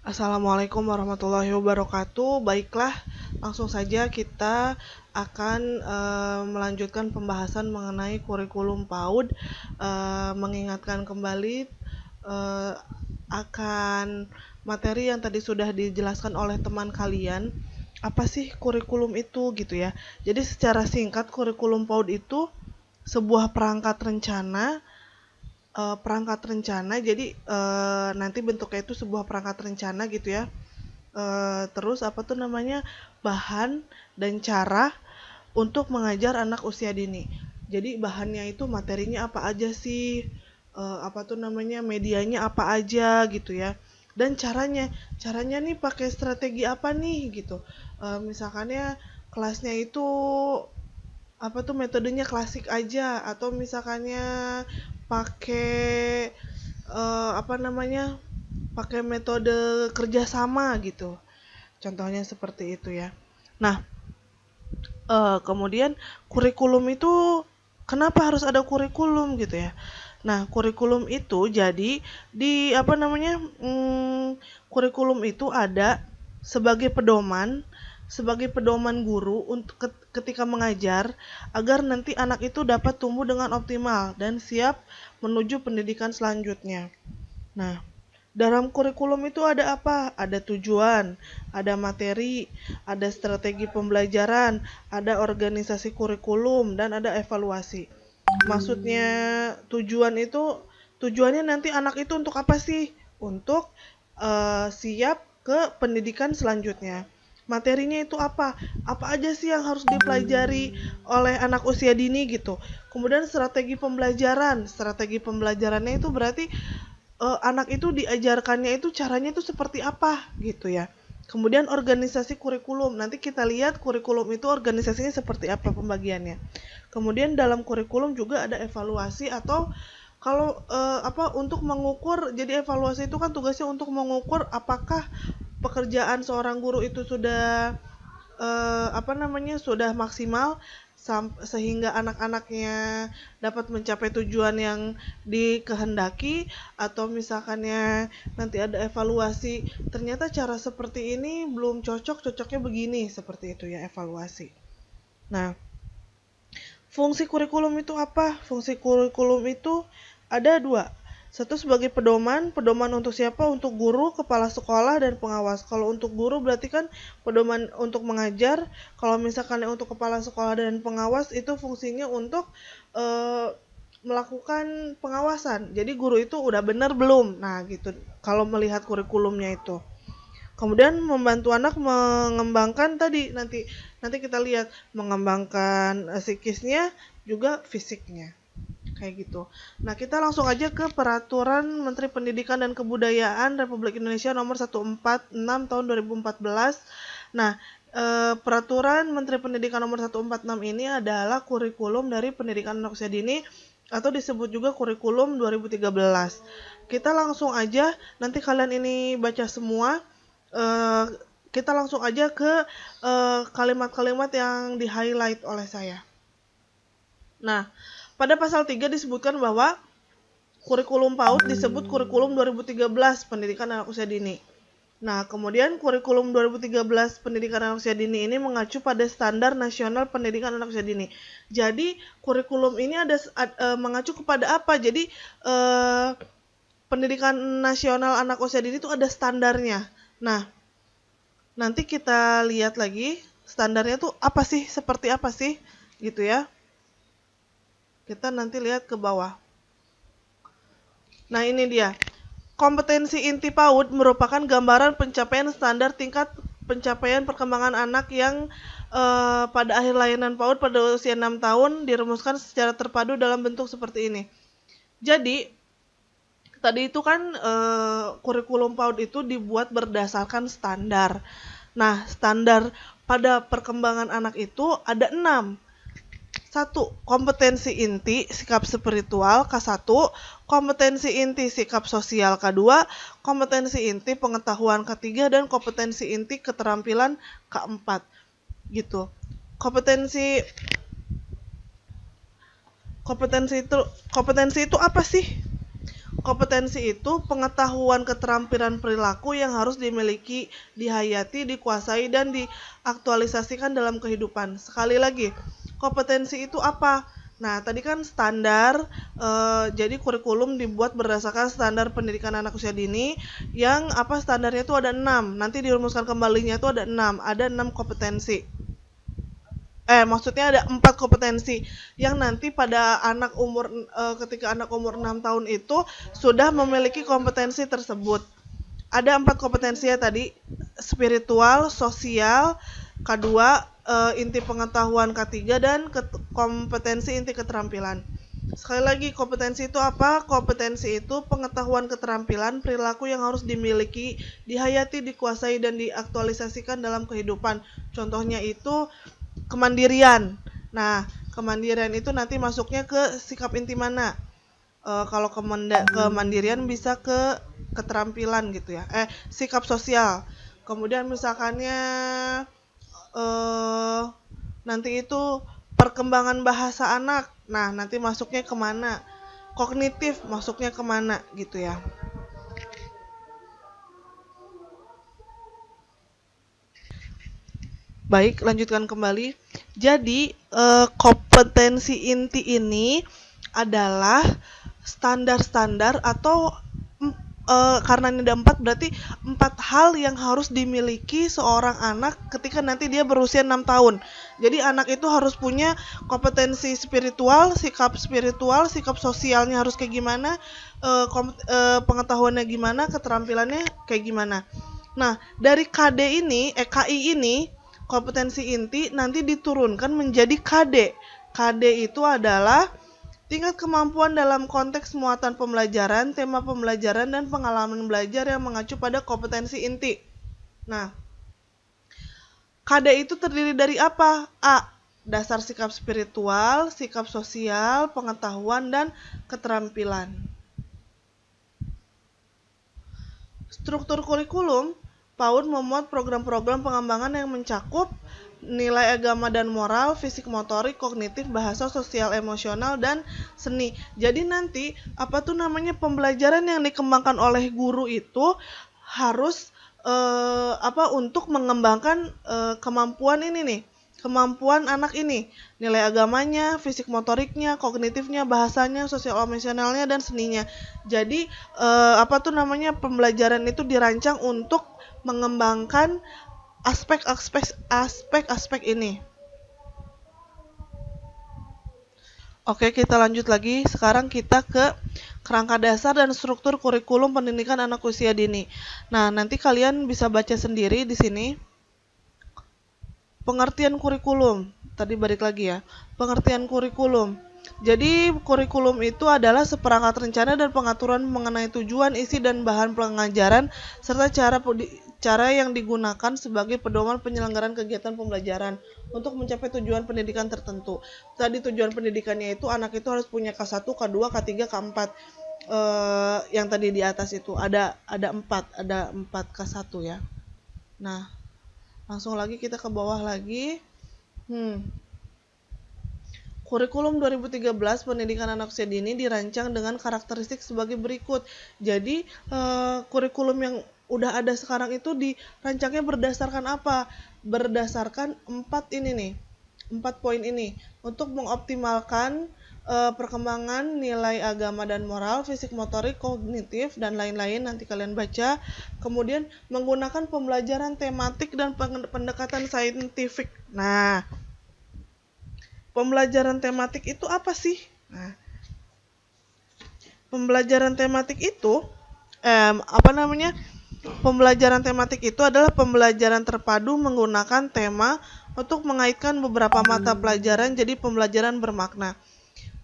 Assalamualaikum warahmatullahi wabarakatuh. Baiklah, langsung saja kita akan melanjutkan pembahasan mengenai kurikulum PAUD. Mengingatkan kembali eh, akan materi yang tadi sudah dijelaskan oleh teman kalian. Apa sih kurikulum itu gitu ya? Jadi secara singkat kurikulum PAUD itu sebuah perangkat rencana. Jadi nanti bentuknya itu sebuah perangkat rencana gitu ya. Terus apa tuh namanya, bahan dan cara untuk mengajar anak usia dini. Jadi bahannya itu materinya apa aja sih, apa tuh namanya, medianya apa aja gitu ya. Dan caranya nih pakai strategi apa nih gitu. Misalkannya kelasnya itu apa tuh metodenya klasik aja, atau misalkannya pakai apa namanya, pakai metode kerjasama gitu. Contohnya seperti itu ya. Nah, kemudian kurikulum itu kenapa harus ada kurikulum gitu ya? Nah, kurikulum itu jadi di apa namanya? Kurikulum itu ada sebagai pedoman guru untuk ketika mengajar agar nanti anak itu dapat tumbuh dengan optimal dan siap menuju pendidikan selanjutnya. Nah, dalam kurikulum itu ada apa? Ada tujuan, ada materi, ada strategi pembelajaran, ada organisasi kurikulum, dan ada evaluasi. Maksudnya tujuannya nanti anak itu untuk apa sih? Untuk siap ke pendidikan selanjutnya. Materinya itu apa? Apa aja sih yang harus dipelajari oleh anak usia dini gitu. Kemudian strategi pembelajaran. Strategi pembelajarannya itu berarti anak itu diajarkannya itu caranya itu seperti apa gitu ya. Kemudian organisasi kurikulum. Nanti kita lihat kurikulum itu organisasinya seperti apa pembagiannya. Kemudian dalam kurikulum juga ada evaluasi, atau kalau apa, untuk mengukur. Jadi evaluasi itu kan tugasnya untuk mengukur apakah pekerjaan seorang guru itu sudah apa namanya, sudah maksimal sehingga anak-anaknya dapat mencapai tujuan yang dikehendaki, atau misalkannya nanti ada evaluasi, ternyata cara seperti ini belum cocok, cocoknya begini, seperti itu ya evaluasi. Nah, fungsi kurikulum itu apa? Fungsi kurikulum itu ada dua. Satu sebagai pedoman. Pedoman untuk siapa? Untuk guru, kepala sekolah, dan pengawas. Kalau untuk guru berarti kan pedoman untuk mengajar. Kalau misalkan untuk kepala sekolah dan pengawas itu fungsinya untuk eh, melakukan pengawasan. Jadi guru itu udah benar belum? Nah gitu. Kalau melihat kurikulumnya itu. Kemudian membantu anak mengembangkan tadi, nanti kita lihat mengembangkan psikisnya juga fisiknya, kayak gitu. Nah, kita langsung aja ke Peraturan Menteri Pendidikan dan Kebudayaan Republik Indonesia nomor 146 tahun 2014. Nah, Peraturan Menteri Pendidikan nomor 146 ini adalah kurikulum dari pendidikan anak usia dini, atau disebut juga kurikulum 2013. Kita langsung aja, nanti kalian ini baca semua. eh, kita langsung aja ke kalimat-kalimat yang di-highlight oleh saya. Nah, pada pasal 3 disebutkan bahwa kurikulum PAUD disebut kurikulum 2013 pendidikan anak usia dini. Nah, kemudian kurikulum 2013 pendidikan anak usia dini ini mengacu pada standar nasional pendidikan anak usia dini. Jadi, kurikulum ini mengacu kepada apa? Jadi, pendidikan nasional anak usia dini itu ada standarnya. Nah, nanti kita lihat lagi standarnya tuh apa sih, seperti apa sih, gitu ya. Kita nanti lihat ke bawah. Nah, ini dia. Kompetensi inti PAUD merupakan gambaran pencapaian standar tingkat pencapaian perkembangan anak yang pada akhir layanan PAUD pada usia 6 tahun dirumuskan secara terpadu dalam bentuk seperti ini. Jadi, tadi itu kan kurikulum PAUD itu dibuat berdasarkan standar. Nah, standar pada perkembangan anak itu ada 6. 1. Kompetensi inti sikap spiritual K1, kompetensi inti sikap sosial K2, kompetensi inti pengetahuan K3, dan kompetensi inti keterampilan K4. Gitu. Kompetensi kompetensi itu apa sih? Kompetensi itu pengetahuan, keterampilan, perilaku yang harus dimiliki, dihayati, dikuasai, dan diaktualisasikan dalam kehidupan. Sekali lagi, kompetensi itu apa? Nah, tadi kan standar, jadi kurikulum dibuat berdasarkan standar pendidikan anak usia dini, yang apa standarnya itu ada 6. Nanti dirumuskan kembalinya itu ada 6. Ada 6 kompetensi. Maksudnya ada 4 kompetensi yang nanti pada anak umur ketika anak umur 6 tahun itu sudah memiliki kompetensi tersebut. Ada 4 kompetensi ya tadi, spiritual, sosial, K2, inti pengetahuan K3, dan kompetensi inti keterampilan. Sekali lagi, kompetensi itu apa? Kompetensi itu pengetahuan, keterampilan, perilaku yang harus dimiliki, dihayati, dikuasai, dan diaktualisasikan dalam kehidupan. Contohnya itu kemandirian. Nah, kemandirian itu nanti masuknya ke sikap inti mana? Kalau kemandirian bisa ke keterampilan gitu ya. Sikap sosial. Kemudian misalkannya nanti itu perkembangan bahasa anak. Nah, nanti masuknya kemana? Kognitif masuknya kemana gitu ya. Baik, lanjutkan kembali. Jadi, kompetensi inti ini adalah standar-standar atau karena ini ada 4, berarti 4 hal yang harus dimiliki seorang anak ketika nanti dia berusia 6 tahun. Jadi anak itu harus punya kompetensi spiritual, sikap sosialnya harus kayak gimana, pengetahuannya gimana, keterampilannya kayak gimana. Nah, dari KI ini, kompetensi inti nanti diturunkan menjadi KD. KD itu adalah tingkat kemampuan dalam konteks muatan pembelajaran, tema pembelajaran, dan pengalaman belajar yang mengacu pada kompetensi inti. Nah, KD itu terdiri dari apa? A. Dasar sikap spiritual, sikap sosial, pengetahuan, dan keterampilan. Struktur kurikulum, PAUD memuat program-program pengembangan yang mencakup nilai agama dan moral, fisik motorik, kognitif, bahasa, sosial, emosional, dan seni. Jadi nanti pembelajaran yang dikembangkan oleh guru itu harus untuk mengembangkan kemampuan ini nih. Kemampuan anak ini, nilai agamanya, fisik motoriknya, kognitifnya, bahasanya, sosial emosionalnya, dan seninya. Jadi pembelajaran itu dirancang untuk mengembangkan aspek-aspek ini. Oke, kita lanjut lagi. Sekarang kita ke kerangka dasar dan struktur kurikulum pendidikan anak usia dini. Nah, nanti kalian bisa baca sendiri di sini. Pengertian kurikulum. Tadi balik lagi ya. Pengertian kurikulum. Jadi, kurikulum itu adalah seperangkat rencana dan pengaturan mengenai tujuan, isi, dan bahan pengajaran, serta cara yang digunakan sebagai pedoman penyelenggaraan kegiatan pembelajaran untuk mencapai tujuan pendidikan tertentu. Tadi tujuan pendidikannya itu anak itu harus punya K1, K2, K3, K4. Yang tadi di atas itu ada 4 K1 ya. Nah, langsung lagi kita ke bawah lagi. Kurikulum 2013 pendidikan anak usia dini dirancang dengan karakteristik sebagai berikut. Jadi, kurikulum yang udah ada sekarang itu dirancangnya berdasarkan apa? Berdasarkan 4 poin ini untuk mengoptimalkan perkembangan nilai agama dan moral, fisik motorik, kognitif, dan lain-lain. Nanti kalian baca. Kemudian menggunakan pembelajaran tematik dan pendekatan saintifik. Nah, pembelajaran tematik itu apa sih? Nah, pembelajaran tematik itu Pembelajaran tematik itu adalah pembelajaran terpadu menggunakan tema untuk mengaitkan beberapa mata pelajaran jadi pembelajaran bermakna.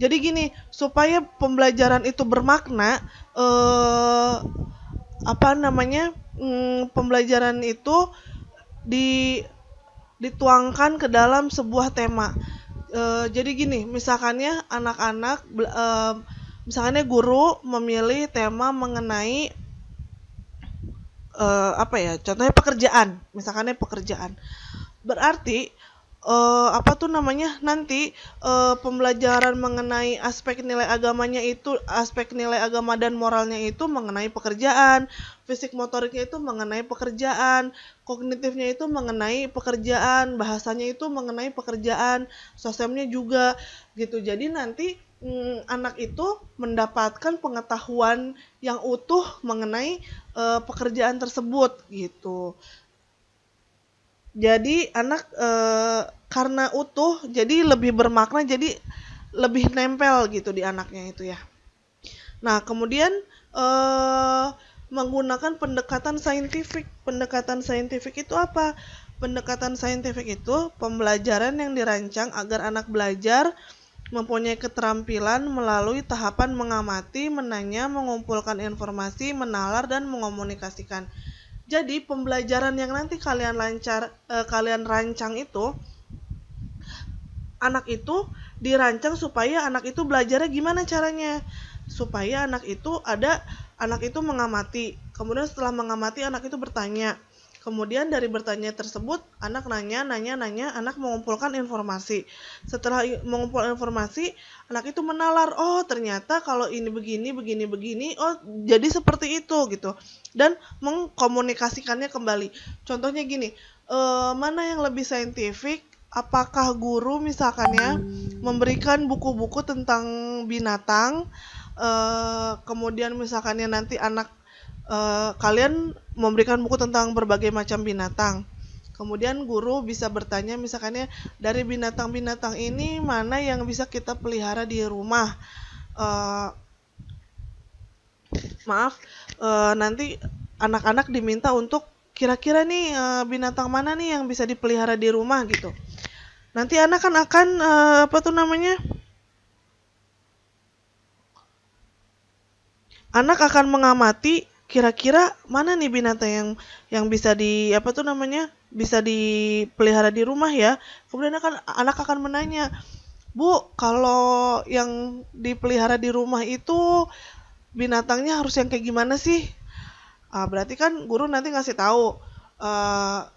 Jadi gini, supaya pembelajaran itu bermakna, pembelajaran itu dituangkan ke dalam sebuah tema. Jadi gini, misalkannya anak-anak, misalkannya guru memilih tema mengenai contohnya pekerjaan, misalkannya pekerjaan. Berarti nanti pembelajaran mengenai aspek nilai agamanya itu, aspek nilai agama dan moralnya itu mengenai pekerjaan, fisik motoriknya itu mengenai pekerjaan, kognitifnya itu mengenai pekerjaan, bahasanya itu mengenai pekerjaan, sosemnya juga gitu. Jadi nanti anak itu mendapatkan pengetahuan yang utuh mengenai pekerjaan tersebut gitu. Jadi anak karena utuh jadi lebih bermakna, jadi lebih nempel gitu di anaknya itu ya. Nah, kemudian eh, menggunakan pendekatan saintifik. Pendekatan saintifik itu apa? Pendekatan saintifik itu pembelajaran yang dirancang agar anak belajar mempunyai keterampilan melalui tahapan mengamati, menanya, mengumpulkan informasi, menalar, dan mengomunikasikan. Jadi pembelajaran yang nanti kalian rancang itu, anak itu dirancang supaya anak itu belajarnya gimana caranya? Supaya anak itu mengamati. Kemudian setelah mengamati anak itu bertanya. Kemudian dari bertanya tersebut anak nanya, anak mengumpulkan informasi. Setelah mengumpulkan informasi, anak itu menalar, oh ternyata kalau ini begini, oh jadi seperti itu gitu. Dan mengkomunikasikannya kembali. Contohnya gini, mana yang lebih saintifik? Apakah guru misalkannya memberikan buku-buku tentang binatang, kemudian misalkannya nanti kalian memberikan buku tentang berbagai macam binatang. Kemudian guru bisa bertanya misalkannya dari binatang-binatang ini mana yang bisa kita pelihara di rumah. Uh, Nanti anak-anak diminta untuk kira-kira nih binatang mana nih yang bisa dipelihara di rumah gitu. Nanti anak kan akan anak akan mengamati kira-kira mana nih binatang yang bisa bisa dipelihara di rumah ya. Kemudian anak akan menanya, Bu, kalau yang dipelihara di rumah itu binatangnya harus yang kayak gimana sih? Berarti kan guru nanti ngasih tahu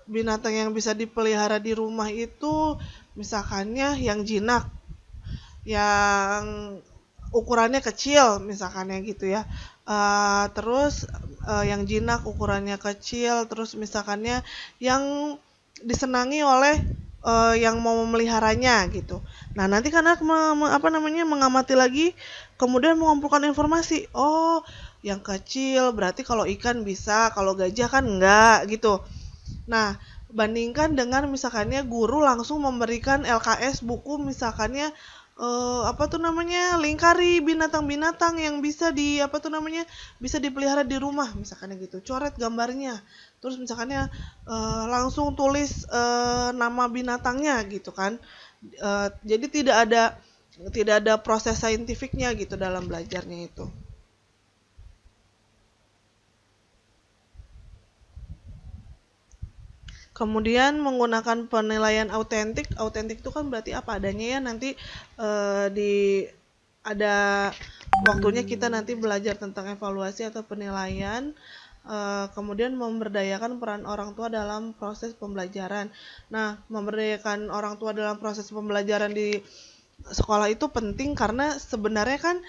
binatang yang bisa dipelihara di rumah itu misalkannya yang jinak, yang ukurannya kecil misalkannya gitu ya. Terus yang jinak ukurannya kecil, terus misalkannya yang disenangi oleh yang mau memeliharanya gitu. Nah, nanti kan anak mengamati lagi, kemudian mengumpulkan informasi. Oh, yang kecil berarti kalau ikan bisa, kalau gajah kan enggak gitu. Nah, bandingkan dengan misalkannya guru langsung memberikan LKS buku misalkannya lingkari binatang-binatang yang bisa dipelihara di rumah misalkannya gitu. Coret gambarnya. Terus misalkannya langsung tulis nama binatangnya gitu kan. Jadi tidak ada proses saintifiknya gitu dalam belajarnya itu. Kemudian menggunakan penilaian autentik. Autentik itu kan berarti apa adanya ya. Nanti ada waktunya kita nanti belajar tentang evaluasi atau penilaian. Kemudian memberdayakan peran orang tua dalam proses pembelajaran. Nah, memberdayakan orang tua dalam proses pembelajaran di sekolah itu penting karena sebenarnya kan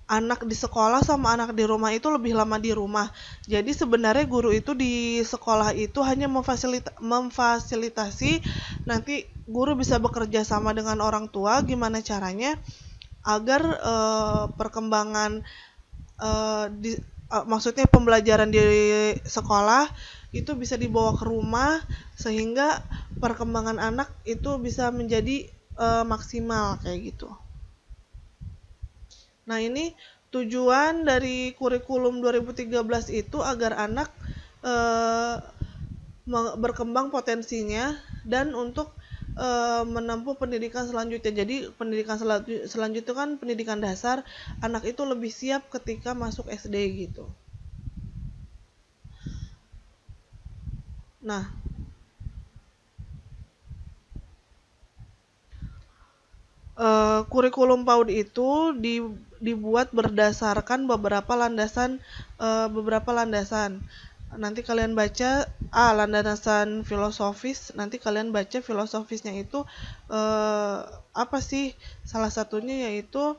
anak di sekolah sama anak di rumah itu lebih lama di rumah. Jadi sebenarnya guru itu di sekolah itu hanya memfasilitasi nanti guru bisa bekerja sama dengan orang tua gimana caranya agar perkembangan maksudnya pembelajaran di sekolah itu bisa dibawa ke rumah sehingga perkembangan anak itu bisa menjadi maksimal kayak gitu. Nah, ini tujuan dari kurikulum 2013 itu agar anak berkembang potensinya dan untuk menempuh pendidikan selanjutnya. Jadi pendidikan selanjutnya kan pendidikan dasar, anak itu lebih siap ketika masuk SD gitu. Nah, kurikulum PAUD itu dibuat berdasarkan beberapa landasan. Nanti kalian baca landasan filosofis. Nanti kalian baca filosofisnya itu apa sih? Salah satunya yaitu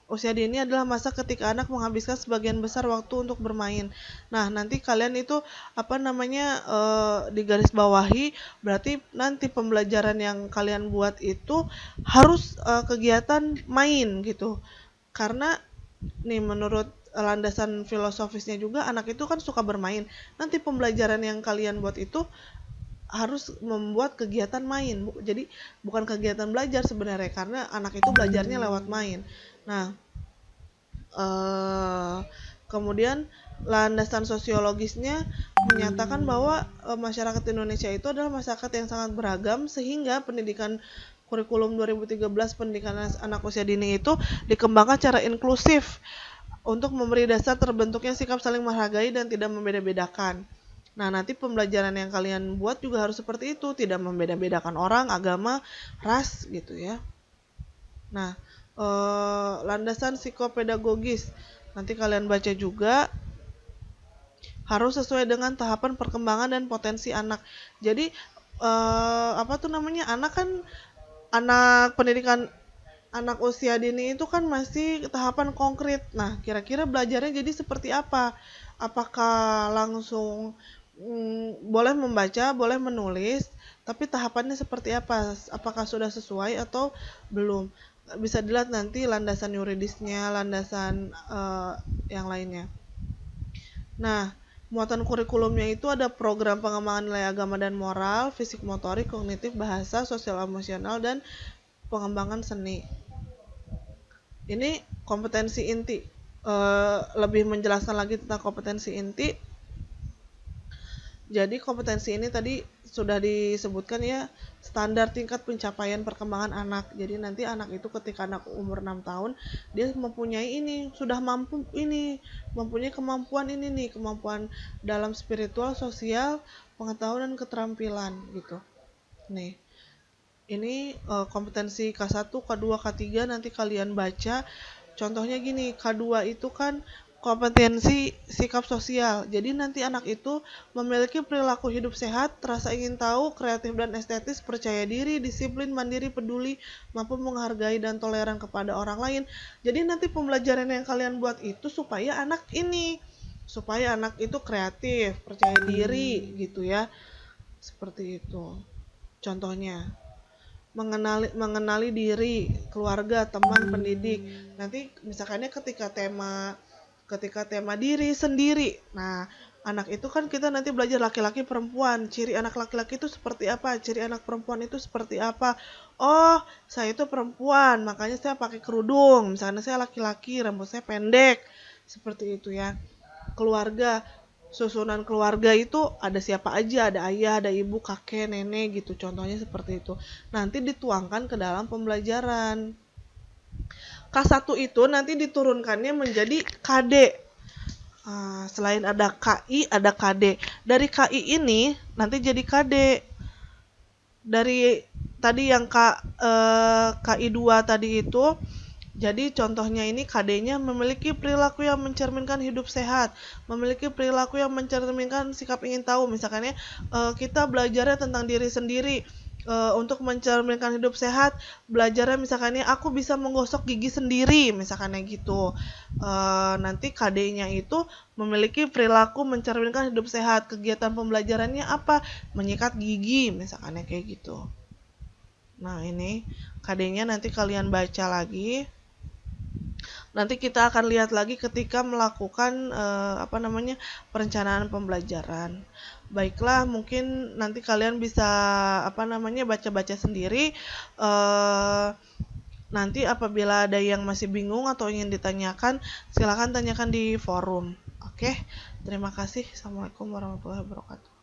usia dini adalah masa ketika anak menghabiskan sebagian besar waktu untuk bermain. Nah, nanti kalian itu digarisbawahi, berarti nanti pembelajaran yang kalian buat itu harus kegiatan main gitu. Karena nih menurut landasan filosofisnya juga anak itu kan suka bermain. Nanti pembelajaran yang kalian buat itu harus membuat kegiatan main. Jadi bukan kegiatan belajar sebenarnya, karena anak itu belajarnya lewat main. Nah, kemudian landasan sosiologisnya menyatakan bahwa masyarakat Indonesia itu adalah masyarakat yang sangat beragam, sehingga pendidikan kurikulum 2013 pendidikan anak usia dini itu dikembangkan secara inklusif untuk memberi dasar terbentuknya sikap saling menghargai dan tidak membeda-bedakan. Nah, nanti pembelajaran yang kalian buat juga harus seperti itu, tidak membeda-bedakan orang, agama, ras gitu ya. Nah, landasan psikopedagogis nanti kalian baca juga, harus sesuai dengan tahapan perkembangan dan potensi anak. Jadi anak pendidikan anak usia dini itu kan masih tahapan konkret. Nah, kira-kira belajarnya jadi seperti apa? Apakah langsung boleh membaca, boleh menulis, tapi tahapannya seperti apa? Apakah sudah sesuai atau belum? Bisa dilihat nanti landasan yuridisnya, landasan yang lainnya. Nah, muatan kurikulumnya itu ada program pengembangan nilai agama dan moral, fisik motorik, kognitif, bahasa, sosial emosional, dan pengembangan seni. Ini kompetensi inti. Lebih menjelaskan lagi tentang kompetensi inti. Jadi kompetensi ini tadi sudah disebutkan ya, standar tingkat pencapaian perkembangan anak. Jadi nanti anak itu ketika anak umur 6 tahun, dia mempunyai ini, sudah mampu ini, mempunyai kemampuan ini nih, kemampuan dalam spiritual, sosial, pengetahuan dan keterampilan gitu. Nih. Ini kompetensi K1, K2, K3 nanti kalian baca. Contohnya gini, K2 itu kan kompetensi sikap sosial. Jadi nanti anak itu memiliki perilaku hidup sehat, rasa ingin tahu, kreatif dan estetis, percaya diri, disiplin, mandiri, peduli, mampu menghargai dan toleran kepada orang lain. Jadi nanti pembelajaran yang kalian buat itu supaya anak itu kreatif, percaya diri gitu ya. Seperti itu. Contohnya mengenali diri, keluarga, teman, pendidik. Nanti misalkannya ketika tema diri sendiri. Nah, anak itu kan kita nanti belajar laki-laki perempuan. Ciri anak laki-laki itu seperti apa? Ciri anak perempuan itu seperti apa? Oh, saya itu perempuan, makanya saya pakai kerudung. Misalnya saya laki-laki, rambut saya pendek. Seperti itu ya. Keluarga, susunan keluarga itu ada siapa aja, ada ayah, ada ibu, kakek, nenek gitu. Contohnya seperti itu. Nanti dituangkan ke dalam pembelajaran. K1 itu nanti diturunkannya menjadi KD. Selain ada KI, ada KD. Dari KI ini nanti jadi KD. Dari tadi yang KI 2 tadi itu, jadi contohnya ini KD-nya memiliki perilaku yang mencerminkan hidup sehat, memiliki perilaku yang mencerminkan sikap ingin tahu. Misalkan kita belajarnya tentang diri sendiri. Untuk mencerminkan hidup sehat, belajarnya misalkannya aku bisa menggosok gigi sendiri, misalkannya gitu. Nanti KD-nya itu memiliki perilaku mencerminkan hidup sehat. Kegiatan pembelajarannya apa? Menyikat gigi, misalkannya kayak gitu. Nah, ini KD-nya nanti kalian baca lagi. Nanti kita akan lihat lagi ketika melakukan perencanaan pembelajaran. Baiklah, mungkin nanti kalian bisa baca-baca sendiri. Nanti apabila ada yang masih bingung atau ingin ditanyakan, silakan tanyakan di forum. Oke, terima kasih. Assalamualaikum warahmatullahi wabarakatuh.